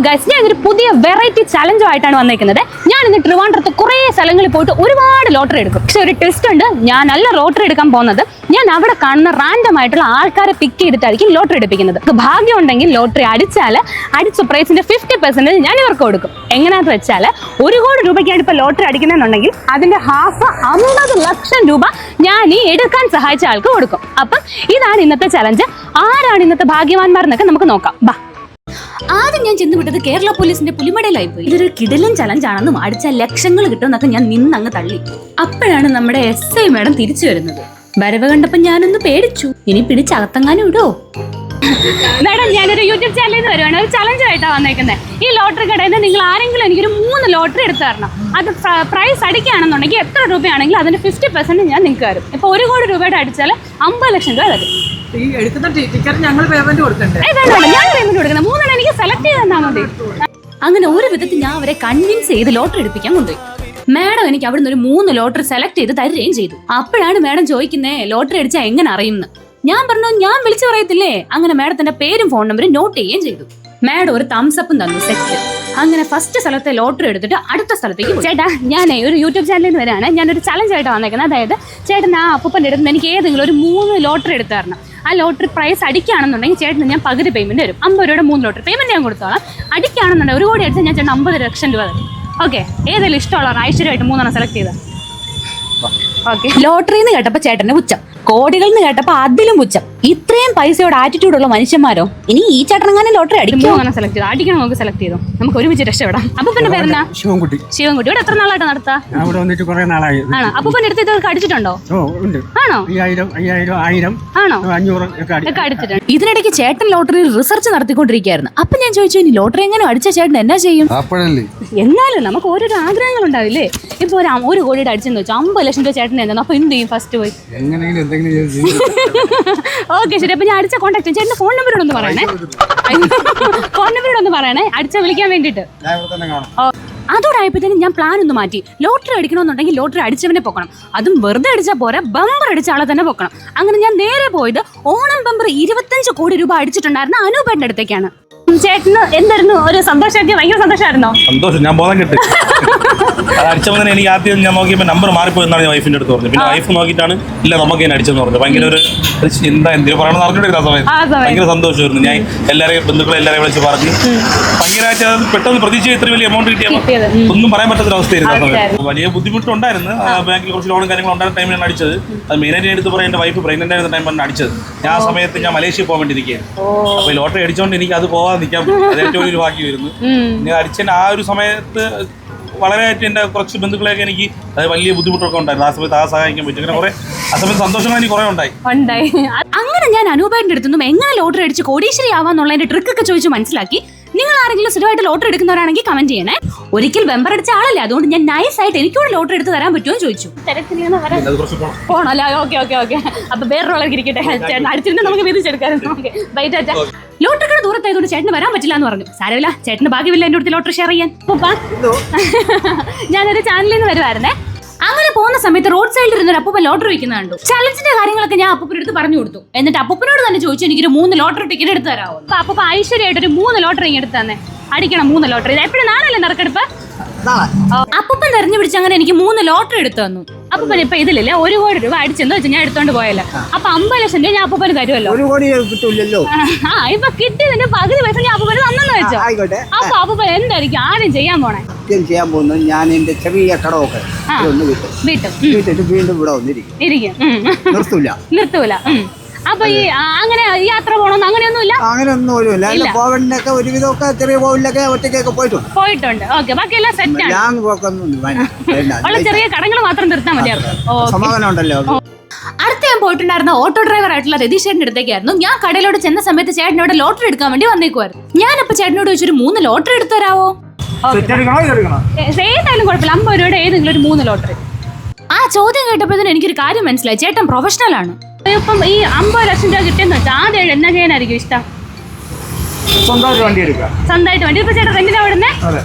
Guys, ഞാൻ ഒരു പുതിയ വെറൈറ്റി ചലഞ്ചുമായിട്ടാണ് വന്നിരിക്കുന്നത്. ഞാൻ ഇന്ന് ട്രിവാൻഡ്രത്ത് കുറേ സ്ഥലങ്ങളിൽ പോയിട്ട് ഒരുപാട് ലോട്ടറി എടുക്കും. പക്ഷെ ഒരു ടെസ്റ്റ് ഉണ്ട്, ഞാൻ നല്ല ലോട്ടറി എടുക്കാൻ പോകുന്നത് ഞാൻ അവിടെ കാണുന്ന റാൻഡം ആയിട്ടുള്ള ആൾക്കാരെ പിക്ക് ചെയ്തിട്ടായിരിക്കും ലോട്ടറി എടുപ്പിക്കുന്നത്. ഭാഗ്യം ഉണ്ടെങ്കിൽ ലോട്ടറി അടിച്ചാൽ അടിച്ച പ്രൈസിന്റെ 50% ഞാൻ ഇവർക്ക് കൊടുക്കും. എങ്ങനെയാണെന്ന് വെച്ചാൽ 1 കോടി രൂപയ്ക്കാണ് ഇപ്പോൾ ലോട്ടറി അടിക്കുന്നതെന്നുണ്ടെങ്കിൽ അതിന്റെ ഹാഫ് 50 ലക്ഷം രൂപ ഞാൻ ഈ എടുക്കാൻ സഹായിച്ച ആൾക്ക് കൊടുക്കും. അപ്പം ഇതാണ് ഇന്നത്തെ ചലഞ്ച്. ആരാണ് ഇന്നത്തെ ഭാഗ്യവാന്മാർ എന്നൊക്കെ നമുക്ക് നോക്കാം. ബാ. ആദ്യം ഞാൻ ചെന്ന് വിട്ടത് കേരള പോലീസിന്റെ പുലിമടയിലായി പോയി. ഇതൊരു കിടിലൻ ചലഞ്ച് ആണെന്നും അടിച്ച ലക്ഷങ്ങൾ കിട്ടുമെന്നൊക്കെ ഞാൻ നിന്നങ്ങ് തള്ളി. അപ്പോഴാണ് നമ്മുടെ SI മാഡം തിരിച്ചു വരുന്നത്. വരവ് കണ്ടപ്പോ ഞാനൊന്ന് പേടിച്ചു. ഇനി പിടിച്ചകത്തെങ്ങാനും ഇടോ? മാഡം, ഞാനൊരു യൂട്യൂബ് ചാനലിൽ നിന്ന് വരുവാണ്. ഒരു ചലഞ്ചായിട്ടാണ് വന്നേക്കുന്നത്. ഈ ലോട്ടറി കടയിൽ നിന്ന് നിങ്ങൾ ആരെങ്കിലും എനിക്കൊരു 3 ലോട്ടറി എടുത്ത് തരണം. അത് പ്രൈസ് അടിക്കുകയാണെന്നുണ്ടെങ്കിൽ എത്ര രൂപയാണെങ്കിലും അതിന്റെ 50% ഞാൻ നിങ്ങൾക്ക് തരും. ഇപ്പൊ 1 കോടി രൂപയുടെ അടിച്ചാൽ 50 ലക്ഷം രൂപ തരും. ഞാൻ പേയ്മെന്റ് കൊടുക്കുന്നത് 3 എനിക്ക് സെലക്ട് ചെയ്ത് തന്നാൽ മതി. അങ്ങനെ ഒരു വിധത്തിൽ ഞാൻ അവരെ കൺവിൻസ് ചെയ്ത് ലോട്ടറി എടുപ്പിക്കാൻ കൊണ്ടുപോയി. മാഡം എനിക്ക് അവിടുന്ന് ഒരു 3 ലോട്ടറി സെലക്ട് ചെയ്ത് തരുകയും ചെയ്തു. അപ്പോഴാണ് മാഡം ചോദിക്കുന്നേ ലോട്ടറി അടിച്ചാൽ എങ്ങനെ അറിയുമെന്ന്. ഞാൻ പറഞ്ഞു ഞാൻ വിളിച്ചു പറയത്തില്ലേ. അങ്ങനെ മാഡത്തിന്റെ പേരും ഫോൺ നമ്പറും നോട്ട് ചെയ്യുകയും ചെയ്തു. മാഡം ഒരു തംസ് അപ്പും തന്നു. സെറ്റ്. അങ്ങനെ ഫസ്റ്റ് സ്ഥലത്തെ ലോട്ടറി എടുത്തിട്ട് അടുത്ത സ്ഥലത്തേക്ക് പോയി. ചേട്ടാ, ഞാൻ ഒരു യൂട്യൂബ് ചാനലിൽ നിന്ന് വരാണ്. ഞാനൊരു ചലഞ്ചായിട്ട് വന്നേക്കുന്നത്. അതായത് ചേട്ടൻ ആ അപ്പൂപ്പൻ്റെ അടുത്ത് എനിക്ക് ഏതെങ്കിലും ഒരു 3 ലോട്ടറി എടുത്ത് തരണം. ആ ലോട്ടറി പ്രൈസ് അടിക്കുകയാണെന്നുണ്ടെങ്കിൽ ചേട്ടന് ഞാൻ പകുതി പേയ്മെന്റ് തരും. 50 രൂപയുടെ 3 ലോട്ടറി പേയ്മെന്റ് ഞാൻ കൊടുത്തോളാം. അടിക്കുകയാണെന്നുണ്ടെങ്കിൽ 1 കോടി അടിച്ചാൽ ഞാൻ ചേട്ടൻ 50 ലക്ഷം രൂപ തരും. ഓക്കെ, ഏതെങ്കിലും ഇഷ്ടമുള്ള ഐശ്വര്യമായിട്ട് 3 സെലക്ട് ചെയ്താൽ ഓക്കെ. ലോട്ടറിന്ന് കേട്ടപ്പോൾ ചേട്ടന് പുച്ഛം, കോടികൾ എന്ന് കേട്ടപ്പോൾ അതിലും പുച്ഛം. ഇത്രയും പൈസയോട് ആറ്റിറ്റ്യൂഡ് ഉള്ള മനുഷ്യന്മാരോ? ഇനി ഈ ചേട്ടനെങ്ങാനും ലോട്ടറി അടിക്കും. അങ്ങനെ സെലക്ട് ചെയ്തു. അടിക്കണം, നമുക്ക് സെലക്ട് ചെയ്തു. നമുക്ക് ഒരുമിച്ച് രക്ഷപ്പെടാം. അപ്പൂപ്പന്റെ പേരെന്നാ? ശിവൻകുട്ടി. ശിവൻകുട്ടി. ഇവിടെ എത്ര നാളായിട്ട് നടത്താം? ആണോ? അപ്പൂപ്പന്റെ അടുത്ത് ഇതൊക്കെ അടിച്ചിട്ടുണ്ടോ? ആണോ? 1000 ആണോ? 500 ഒക്കെ അടിച്ചിട്ടുണ്ട്. ഇതിനിടയ്ക്ക് ചേട്ടൻ ലോട്ടറി റിസർച്ച് നടത്തിക്കൊണ്ടിരിക്കുകയായിരുന്നു. അപ്പൊ ഞാൻ ചോദിച്ചു, ഇനി ലോട്ടറി എങ്ങനെ അടിച്ച ചേട്ടൻ എന്നാ ചെയ്യും? എന്നാലും നമുക്ക് ഓരോരോ ആഗ്രഹങ്ങൾ ഉണ്ടാവില്ലേ? ഇപ്പൊ 1 കോടിയുടെ അടിച്ചെന്ന് വെച്ചാൽ 50 ലക്ഷം രൂപ ചേട്ടൻ എന്താണ്? അപ്പൊ എന്ത് ചെയ്യും? ഫസ്റ്റ് പോയി ഓക്കെ, ശരി. അപ്പൊ ഞാൻ അടിച്ച കോൺടാക്ട് ചേട്ടന്റെ ഫോൺ നമ്പറോടൊന്ന് പറയണേ. ഫോൺ നമ്പറോടൊന്ന് പറയണേ, അടിച്ച വിളിക്കാൻ വേണ്ടിട്ട്. അതോടായപ്പോഴത്തേനും ഞാൻ പ്ലാൻ ഒന്ന് മാറ്റി. ലോട്ടറി അടിക്കണമെന്നുണ്ടെങ്കിൽ ലോട്ടറി അടിച്ചവനെ പൊക്കണം. അതും വെറുതെ അടിച്ചാൽ പോരാ, ബമ്പർ അടിച്ച ആളെ തന്നെ പൊക്കണം. അങ്ങനെ ഞാൻ നേരെ പോയത് ഓണം ബമ്പർ 25 കോടി രൂപ അടിച്ചിട്ടുണ്ടായിരുന്ന അനൂപേട്ടൻ്റെ അടുത്തേക്കാണ്. ചേട്ടന് എന്തായിരുന്നു ഒരു സന്തോഷമാക്കി? ഭയങ്കര സന്തോഷമായിരുന്നോ? സന്തോഷം, ഞാൻ ബോധം കിട്ടി. അത് അടിച്ചപ്പോൾ തന്നെ എനിക്ക് ആദ്യം ഞാൻ നോക്കിയപ്പോൾ നമ്പർ മാറിപ്പോയെന്നാണ് ഞാൻ വൈഫിന്റെ അടുത്ത് പറഞ്ഞത്. പിന്നെ വൈഫ് നോക്കിയിട്ടാണ് ഇല്ല നമുക്ക് ഞാൻ അടിച്ചെന്ന് പറഞ്ഞു. ഭയങ്കര ഒരു എന്തിനു പറയണമെന്ന് അറിഞ്ഞിട്ടില്ല. ആ സമയത്ത് ഭയങ്കര സന്തോഷമായിരുന്നു. ഞാൻ എല്ലാവരെയും ബന്ധുക്കളെ എല്ലാവരെയും വിളിച്ച് പറഞ്ഞു. ഭയങ്കരമായിട്ട് അത് പെട്ടെന്ന് പ്രതീക്ഷ ഇത്ര വലിയ എമൗണ്ട് കിട്ടിയാൽ ഒന്നും പറയാൻ പറ്റാത്ത അവസ്ഥയായിരുന്നു. വലിയ ബുദ്ധിമുട്ടുണ്ടായിരുന്നു. ബാങ്കിൽ കുറച്ച് ലോണും കാര്യങ്ങളും ഉണ്ടായിരുന്ന ടൈമിലാണ് അടിച്ചത്. അത് മെയിനായിട്ട് എടുത്ത് പറയാൻ എൻ്റെ വൈഫ് പ്രഗ്നന്റ് ആയിരുന്ന ടൈമാണ് അടിച്ചത്. ഞാൻ ആ സമയത്ത് ഞാൻ മലേഷ്യ പോകാൻ വേണ്ടി ഇരിക്കുകയാണ്. അപ്പോൾ ഈ ലോട്ടറി അടിച്ചുകൊണ്ട് എനിക്ക് അത് പോകാൻ നിൽക്കാൻ അത് ഏറ്റവും വലിയൊരു ഭാഗ്യമായിരുന്നു. ഞാൻ അടിച്ചതിൻ്റെ ആ ഒരു സമയത്ത് വളരെയായിട്ട് എൻ്റെ കുറച്ച് ബന്ധുക്കളെയൊക്കെ എനിക്ക് അത് വലിയ ബുദ്ധിമുട്ടൊക്കെ ഉണ്ടായിരുന്നു. ആ സമയത്ത് സഹായിക്കാൻ പറ്റും. അങ്ങനെ കുറെ ആ സമയത്ത് സന്തോഷങ്ങൾ എനിക്ക് കുറെ ഉണ്ടായി. അങ്ങനെ ഞാൻ അനൂപേട്ടൻ്റെ അടുത്തൊന്നും എങ്ങനെ ലോട്ടറി അടിച്ച് കോടീശ്വരി ആവാന്നുള്ളതിന്റെ ട്രിക്കൊക്കെ ചോദിച്ചു മനസ്സിലാക്കി. നിങ്ങൾ ആരെങ്കിലും സ്ഥിരമായിട്ട് ലോട്ടറി എടുക്കുന്നവരാണെങ്കിൽ കമന്റ് ചെയ്യണേ. ഒരിക്കൽ ബമ്പർ അടിച്ച ആളല്ലേ, അതുകൊണ്ട് ഞാൻ നൈസായിട്ട് എനിക്കൂടെ ലോട്ടറി എടുത്ത് തരാൻ പറ്റുമോ എന്ന് ചോദിച്ചു. പോണല്ലേ? Okay okay okay. അപ്പൊ വേറൊരാളൊക്കെ ഇരിക്കട്ടെ. ചേട്ടൻ അടിച്ചിരുന്ന് നമുക്ക് വിധിച്ചെടുക്കാറുണ്ട്. ഓക്കെ, ബൈ ടാറ്റ. ലോട്ടറിയുടെ ദൂരത്തായതുകൊണ്ട് ചേട്ടന് വരാൻ പറ്റില്ല എന്ന് പറഞ്ഞു. സാരമില്ല, ചേട്ടന് ഭാഗ്യമില്ല എൻ്റെ അടുത്ത് ലോട്ടറി ഷെയർ ചെയ്യാൻ. ഞാനൊരു ചാനലിൽ നിന്ന് വരുവായിരുന്നേ. അങ്ങനെ പോകുന്ന സമയത്ത് റോഡ് സൈഡിൽ ഇരുന്നൊരു അപ്പൂപ്പൻ ലോട്ടറി വെക്കുന്ന കണ്ടു. ചലഞ്ചിന്റെ കാര്യങ്ങളൊക്കെ ഞാൻ അപ്പൂപ്പൻ്റെ അടുത്ത് പറഞ്ഞു കൊടുത്തു. എന്നിട്ട് അപ്പൂപ്പനോട് തന്നെ ചോദിച്ചു എനിക്കൊരു 3 ലോട്ടറി ടിക്കറ്റ് എടുത്ത് തരാമോ? അപ്പൊ അപ്പൂപ്പ ഐശ്വര്യമായിട്ടൊരു 3 ലോട്ടറി എടുത്ത് തന്നെ. അടിക്കണം 3 ലോട്ടറി. എപ്പോഴും നാളല്ലേ നറുക്കെടുപ്പ്? അപ്പൂപ്പൻ തെരഞ്ഞു പിടിച്ച് അങ്ങനെ എനിക്ക് 3 ലോട്ടറി എടുത്തു തന്നു. അപ്പൂപ്പൻ ഇപ്പൊ ഇതിലല്ലേ 1 കോടി രൂപ അടിച്ചെന്ന് വെച്ചാൽ ഞാൻ എടുത്തോണ്ട് പോയല്ലോ. അപ്പൊ 50 ലക്ഷം രൂപ ഞാൻ അപ്പൂപ്പന് തരുമല്ലോ. ഇപ്പൊ കിട്ടിയതിന്റെ പകുതി പൈസ ഞാൻ അപ്പൂപ്പന് തന്നെന്ന് വെച്ചോ. അപ്പൊ അപ്പൂപ്പൻ എന്തായിരിക്കും ആദ്യം ചെയ്യാൻ പോണേ? ചെയ്യാൻ പോകുന്നത് ഞാൻ എന്റെ ചെറിയ കടമൊക്കെ വീണ്ടും ഇവിടെ വന്നിരിക്കും. നിർത്തൂല. അപ്പൊ ഈ അങ്ങനെ യാത്ര പോകണമെന്ന് അങ്ങനെയൊന്നുമില്ല. പോകണ്ടൊക്കെ ഒരുവിധമൊക്കെ ചെറിയ പോകില്ലൊക്കെ ഒറ്റയ്ക്കൊക്കെ പോയിട്ടുണ്ട്. ഓക്കെ, ബാക്കിയെല്ലാം സെറ്റാണ്. ചെറിയ കടങ്ങൾ മാത്രം തീർത്താൽ മതിയായിരുന്നു. സമാധാനം ഉണ്ടല്ലോ. അടുത്ത ഞാൻ പോയിട്ടുണ്ടായിരുന്ന ഓട്ടോ ഡ്രൈവർ ആയിട്ടുള്ള രതീഷ് ചേട്ടൻ്റെ അടുത്തേക്കായിരുന്നു. ഞാൻ കടയിലോട് ചെന്ന സമയത്ത് ചേട്ടനോട് ലോട്ടറി എടുക്കാൻ വേണ്ടി വന്നേക്കുമായിരുന്നു. ഞാനപ്പോ ചേട്ടനോട് ചോദിച്ചൊരു 3 ലോട്ടറി എടുത്തു തരാവോ? ഏതായാലും കുഴപ്പമില്ല, 50 രൂപയുടെ ഏതെങ്കിലും ഒരു 3 ലോട്ടറി. ആ ചോദ്യം കേട്ടപ്പോഴത്തേനും എനിക്കൊരു കാര്യം മനസ്സിലായി. ചേട്ടൻ പ്രൊഫഷണൽ ആണ്. ഇപ്പം ഈ 50 ലക്ഷം രൂപ കിട്ടിയെന്ന് വെച്ചാൽ ആദ്യം എന്നാ ചെയ്യാനായിരിക്കും ഇഷ്ടം? സ്വന്തമായിട്ട് വണ്ടി എടുക്കാം. സ്വന്തമായിട്ട് വണ്ടി. ഇപ്പൊ ചേട്ടൻ റെന്റിനാ വിടുന്നേ?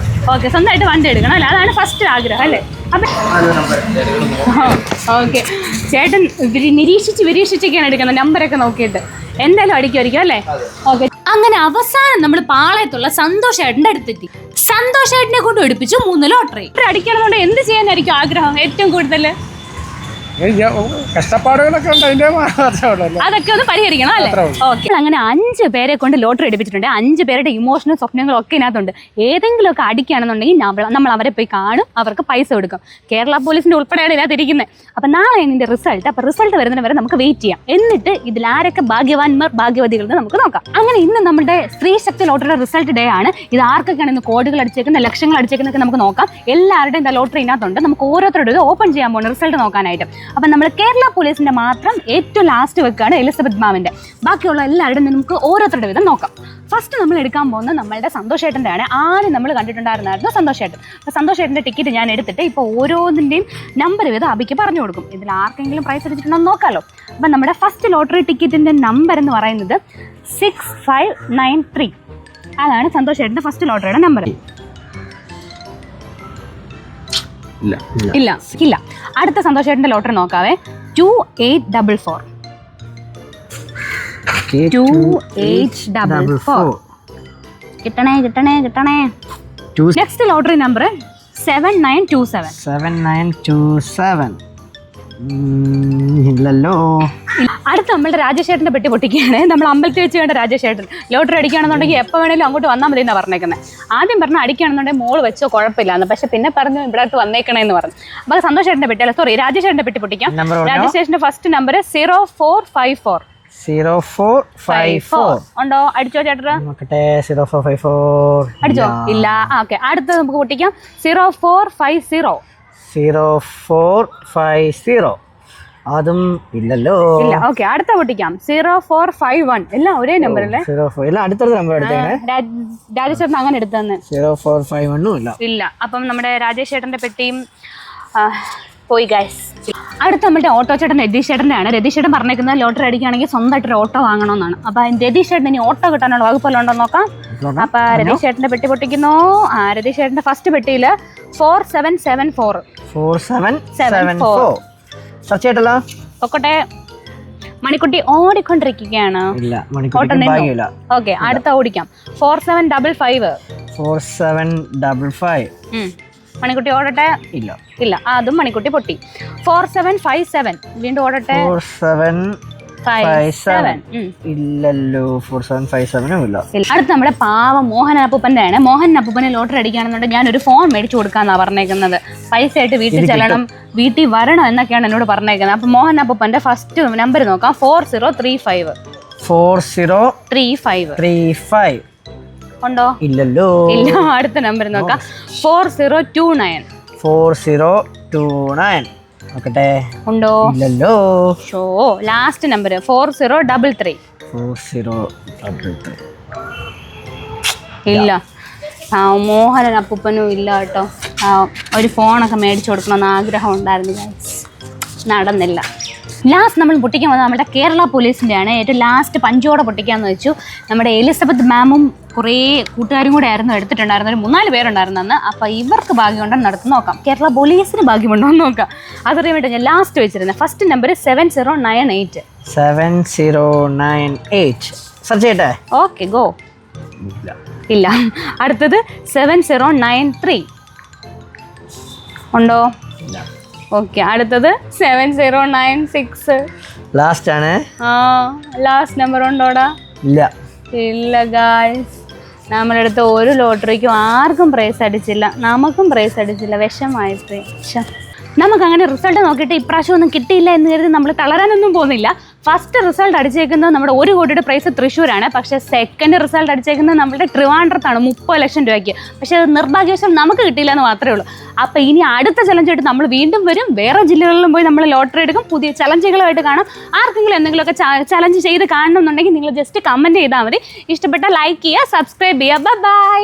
ഓക്കെ, സ്വന്തമായിട്ട് വണ്ടി എടുക്കണം അല്ലേ? അതാണ് ഫസ്റ്റ് ആഗ്രഹം അല്ലേ? ഓക്കെ, ചേട്ടൻ നിരീക്ഷിച്ചൊക്കെയാണ് എടുക്കുന്നത്, നമ്പരൊക്കെ നോക്കിയിട്ട്. എന്തായാലും അടിക്കുമായിരിക്കും അല്ലേ? ഓക്കെ. അങ്ങനെ അവസാനം നമ്മൾ പാളയത്തുള്ള സന്തോഷേട്ടൻ്റെ അടുത്തെത്തി. സന്തോഷേട്ടനെ കൊണ്ട് എടുപ്പിച്ചു 3 ലോട്ടറി. അടിക്കണമെന്നുണ്ടെങ്കിൽ എന്ത് ചെയ്യാനായിരിക്കും ആഗ്രഹം ഏറ്റവും കൂടുതൽ? കഷ്ടപ്പാടുകളൊക്കെ ഉണ്ട്, അതിന്റെ അതൊക്കെ ഒന്ന് പരിഹരിക്കണം അല്ലേ? ഓക്കെ. അങ്ങനെ 5 പേരെ കൊണ്ട് ലോട്ടറി എടുപ്പിച്ചിട്ടുണ്ട്. 5 പേരുടെ ഇമോഷണൽ സ്വപ്നങ്ങളും ഒക്കെ ഇതിനകത്തുണ്ട്. ഏതെങ്കിലുമൊക്കെ അടിക്കുകയാണെന്നുണ്ടെങ്കിൽ നമ്മൾ അവരെ പോയി കാണും, അവർക്ക് പൈസ കൊടുക്കും. കേരള പോലീസിന്റെ ഉൾപ്പെടെയാണ് ഇതിനകത്ത് ഇരിക്കുന്നത്. അപ്പം നാളെയാണ് ഇതിന്റെ റിസൾട്ട്. അപ്പം റിസൾട്ട് വരുന്നതിന് വരെ നമുക്ക് വെയിറ്റ് ചെയ്യാം. എന്നിട്ട് ഇതിൽ ആരൊക്കെ ഭാഗ്യവാന്മാർ ഭാഗ്യവതികൾ എന്ന് നമുക്ക് നോക്കാം. അങ്ങനെ ഇന്ന് നമ്മുടെ സ്ത്രീ ശക്തി ലോട്ടറിയുടെ റിസൾട്ട് ഡേ ആണ്. ഇത് ആർക്കൊക്കെയാണ് ഇന്ന് കോടികൾ അടിച്ചേക്കുന്നത്, ലക്ഷങ്ങൾ അടിച്ചേക്കുന്നതൊക്കെ നമുക്ക് നോക്കാം. എല്ലാവരുടെയും എന്താ ലോട്ടറി ഇതിനകത്തുണ്ട്. നമുക്ക് ഓരോരുത്തരുടെ ഇത് ഓപ്പൺ ചെയ്യാൻ പോകുന്ന റിസൾട്ട് നോക്കാനായിട്ട്. അപ്പം നമ്മൾ കേരള പോലീസിന്റെ മാത്രം ഏറ്റവും ലാസ്റ്റ് വെക്കാണ് എലിസബത്ത് മാമിന്റെ. ബാക്കിയുള്ള എല്ലാവരുടെയും നമുക്ക് ഓരോരുത്തരുടെ വിധം നോക്കാം. ഫസ്റ്റ് നമ്മൾ എടുക്കാൻ പോകുന്നത് നമ്മളുടെ സന്തോഷേട്ടൻ്റെ ആണ്. ആദ്യം നമ്മൾ കണ്ടിട്ടുണ്ടായിരുന്നായിരുന്നു സന്തോഷേട്ടൻ. അപ്പോൾ സന്തോഷേട്ടൻ്റെ ടിക്കറ്റ് ഞാൻ എടുത്തിട്ട് ഇപ്പോൾ ഓരോന്നിൻ്റെയും നമ്പർ വിധം അബിക്ക് പറഞ്ഞു കൊടുക്കും. ഇതിൽ ആർക്കെങ്കിലും പ്രൈസ് അടിച്ചിട്ടുണ്ടോ എന്ന് നോക്കാമല്ലോ. അപ്പം നമ്മുടെ ഫസ്റ്റ് ലോട്ടറി ടിക്കറ്റിൻ്റെ നമ്പർ എന്ന് പറയുന്നത് 6593. അതാണ് സന്തോഷേട്ടൻ്റെ ഫസ്റ്റ് ലോട്ടറിയുടെ നമ്പർ. ഇല്ല. അടുത്ത സന്തോഷേട്ടൻ്റെ ലോട്ടറി നോക്കാവേ. 2844. 2844. കിട്ടണേ. Next lottery number 7927. 7927. ഇല്ലല്ലോ. അടുത്ത നമ്മളുടെ രാജേഷേട്ടൻ്റെ പെട്ടി പൊട്ടിക്കുകയാണ്. നമ്മൾ അമ്പലത്തിൽ വെച്ച് വേണ്ട രാജേഷേട്ടൻ ലോട്ടറി അടിക്കുകയാണെന്നുണ്ടെങ്കിൽ എപ്പോൾ വേണേലും അങ്ങോട്ട് വന്നാൽ മതി എന്നാണ് പറഞ്ഞേക്കുന്നത്. ആദ്യം പറഞ്ഞാൽ അടിക്കുകയാണെന്നുണ്ടെങ്കിൽ മോള് വെച്ചോ കുഴപ്പമില്ലാന്ന്, പക്ഷെ പിന്നെ പറഞ്ഞു ഇവിടെ അടുത്ത് വന്നേക്കണേന്ന് പറഞ്ഞു. അപ്പോൾ സന്തോഷേട്ടൻ്റെ പെട്ടി അല്ല, സോറി, രാജേഷേട്ടൻ്റെ പെട്ടി പൊട്ടിക്കാം. രാജേഷേട്ടൻ്റെ ഫസ്റ്റ് നമ്പർ 0454. 0454 ഉണ്ടോ? അടിച്ചോ ചേട്ടാ? 0454 അടിച്ചോ? ഇല്ല. ഓക്കെ. അടുത്തത് നമുക്ക് പൊട്ടിക്കാം. 0450. 0450. അതും ഇല്ലല്ലോ. ഇല്ല. ഓക്കെ. അടുത്ത പൊട്ടിക്കാം. 0451. എല്ലാം ഒരേ നമ്പർ അല്ലേ? അടുത്തൊരു നമ്പർ എടുത്തേനെ. രാജേഷേട്ടൻ അങ്ങനെ എടുത്തന്നെ. 0451 ഇല്ല. അപ്പം നമ്മുടെ രാജേഷേട്ടന്റെ പെട്ടിയും പോയി ഗൈസ്. അടുത്ത നമ്മുടെ ഓട്ടോ ചേട്ടൻ രതീഷ് ചേട്ടൻ്റെ ആണ്. രതീഷ് ചേട്ടൻ പറഞ്ഞേക്കുന്നത് ലോട്ടറി അടിക്കുകയാണെങ്കിൽ സ്വന്തമായിട്ടൊരു ഓട്ടോ വാങ്ങണമെന്നാണ്. അപ്പം രതീഷ് ചേട്ടൻ ഇനി ഓട്ടോ കിട്ടാനുള്ള വകുപ്പെല്ലാം ഉണ്ടോ നോക്കാം. അപ്പം രതീഷ് ചേട്ടൻ്റെ പെട്ടി പൊട്ടിക്കുന്നു. രതീഷ് ചേട്ടൻ്റെ ഫസ്റ്റ് പെട്ടിയിൽ 4774. 4774. സെർച്ച് ചെയ്തല്ലോ. പൊക്കോട്ടെ. മണിക്കുട്ടി ഓടിക്കൊണ്ടിരിക്കുകയാണ്. ഓക്കെ. അടുത്ത ഓടിക്കാം. 4755. 4755. മണിക്കുട്ടി ഓടട്ടെ. ഇല്ല. അതും മണിക്കുട്ടി പൊട്ടി. 4757. വീണ്ടും ഓടട്ടെ. 4757. ഇല്ലല്ലോ. 4757 ഇല്ല. അടുത്ത നമ്മുടെ പാവം മോഹൻ അപ്പൂപ്പൻ്റെ ആണ്. മോഹൻ അപ്പൂപ്പനെ ലോട്ടറി അടിക്കുകയാണെന്നുണ്ടെങ്കിൽ ഞാനൊരു ഫോൺ മേടിച്ചു കൊടുക്കാന്നാ പറഞ്ഞേക്കുന്നത്. പൈസ ആയിട്ട് വീട്ടിൽ ചെല്ലണം, വീട്ടിൽ വരണം എന്നൊക്കെയാണ് എന്നോട് പറഞ്ഞേക്കുന്നത്. അപ്പൊ മോഹൻ അപ്പൂപ്പന്റെ ഫസ്റ്റ് നമ്പർ നോക്കാം. 4035. 4035 ഉണ്ടോ? ഇല്ലല്ലോ. ഇല്ല. അടുത്ത നമ്പർ നോക്കാം. 4029. 4029 നോക്കട്ടെ. ഉണ്ടോ? ഇല്ലല്ലോ. ഷോ. Last number 4033. 4033 ഇല്ല. മോഹനൻ അപ്പൂപ്പനും ഇല്ല കേട്ടോ. ഒരു ഫോണൊക്കെ മേടിച്ചു കൊടുക്കണമെന്ന് ആഗ്രഹം ഉണ്ടായിരുന്നു, നടന്നില്ല. ലാസ്റ്റ് നമ്മൾ പൊട്ടിക്കാൻ വന്നത് നമ്മുടെ കേരള പോലീസിൻ്റെ ആണ്. ഏറ്റവും ലാസ്റ്റ് പഞ്ചോടെ പൊട്ടിക്കാമെന്ന് വെച്ചു. നമ്മുടെ എലിസബത്ത് മാമും കുറേ കൂട്ടുകാരും കൂടെ ആയിരുന്നു എടുത്തിട്ടുണ്ടായിരുന്നു. ഒരു 3-4 പേരുണ്ടായിരുന്നു അന്ന്. അപ്പോൾ ഇവർക്ക് ഭാഗ്യമുണ്ടെന്ന് നടത്തി നോക്കാം. കേരള പോലീസിന് ഭാഗ്യമുണ്ടോ എന്ന് നോക്കാം. അതറിയാൻ വേണ്ടി ഞാൻ ലാസ്റ്റ് വെച്ചിരുന്നത്. First number 7098. 7098. സെർച്ച് ചെയ്യട്ടെ. Okay, go. ഇല്ല. അടുത്തത് 7093. ഉണ്ടോ? ഓക്കെ. അടുത്തത് 7096. ലാസ്റ്റ് ആണ്. ലാസ്റ്റ് നമ്പർ ഉണ്ടോടാ? ഇല്ല ഗായ്സ്. നമ്മളെടുത്ത ഒരു ലോട്ടറിക്കും ആർക്കും പ്രൈസ് അടിച്ചില്ല, നമുക്കും പ്രൈസ് അടിച്ചില്ല. വിഷമായിട്ട് നമുക്കങ്ങനെ റിസൾട്ട് നോക്കിയിട്ട് ഇപ്രാവശ്യം ഒന്നും കിട്ടിയില്ല എന്ന് കരുതി നമ്മൾ തളരാനൊന്നും പോകുന്നില്ല. ഫസ്റ്റ് റിസൾട്ട് അടിച്ചേക്കുന്നത് നമ്മുടെ 1 കോടിയുടെ പ്രൈസ് തൃശ്ശൂരാണ്. പക്ഷേ സെക്കൻഡ് റിസൾട്ട് അടിച്ചേക്കുന്നത് നമ്മുടെ ട്രിവാൻഡ്രത്താണ് 30 ലക്ഷം രൂപയ്ക്ക്. പക്ഷേ അത് നിർഭാഗ്യവശാൽ നമുക്ക് കിട്ടിയില്ല എന്ന് മാത്രമേ ഉള്ളൂ. അപ്പോൾ ഇനി അടുത്ത ചലഞ്ചായിട്ട് നമ്മൾ വീണ്ടും വരും. വേറെ ജില്ലകളിലും പോയി നമ്മൾ ലോട്ടറി എടുക്കും. പുതിയ ചലഞ്ചുകളുമായിട്ട് കാണാം. ആർക്കെങ്കിലും എന്തെങ്കിലുമൊക്കെ ചലഞ്ച് ചെയ്ത് കാണണമെന്നുണ്ടെങ്കിൽ നിങ്ങൾ ജസ്റ്റ് കമൻറ്റ് ചെയ്താൽ മതി. ഇഷ്ടപ്പെട്ടാൽ ലൈക്ക് ചെയ്യുക, സബ്സ്ക്രൈബ് ചെയ്യുക. ബൈ.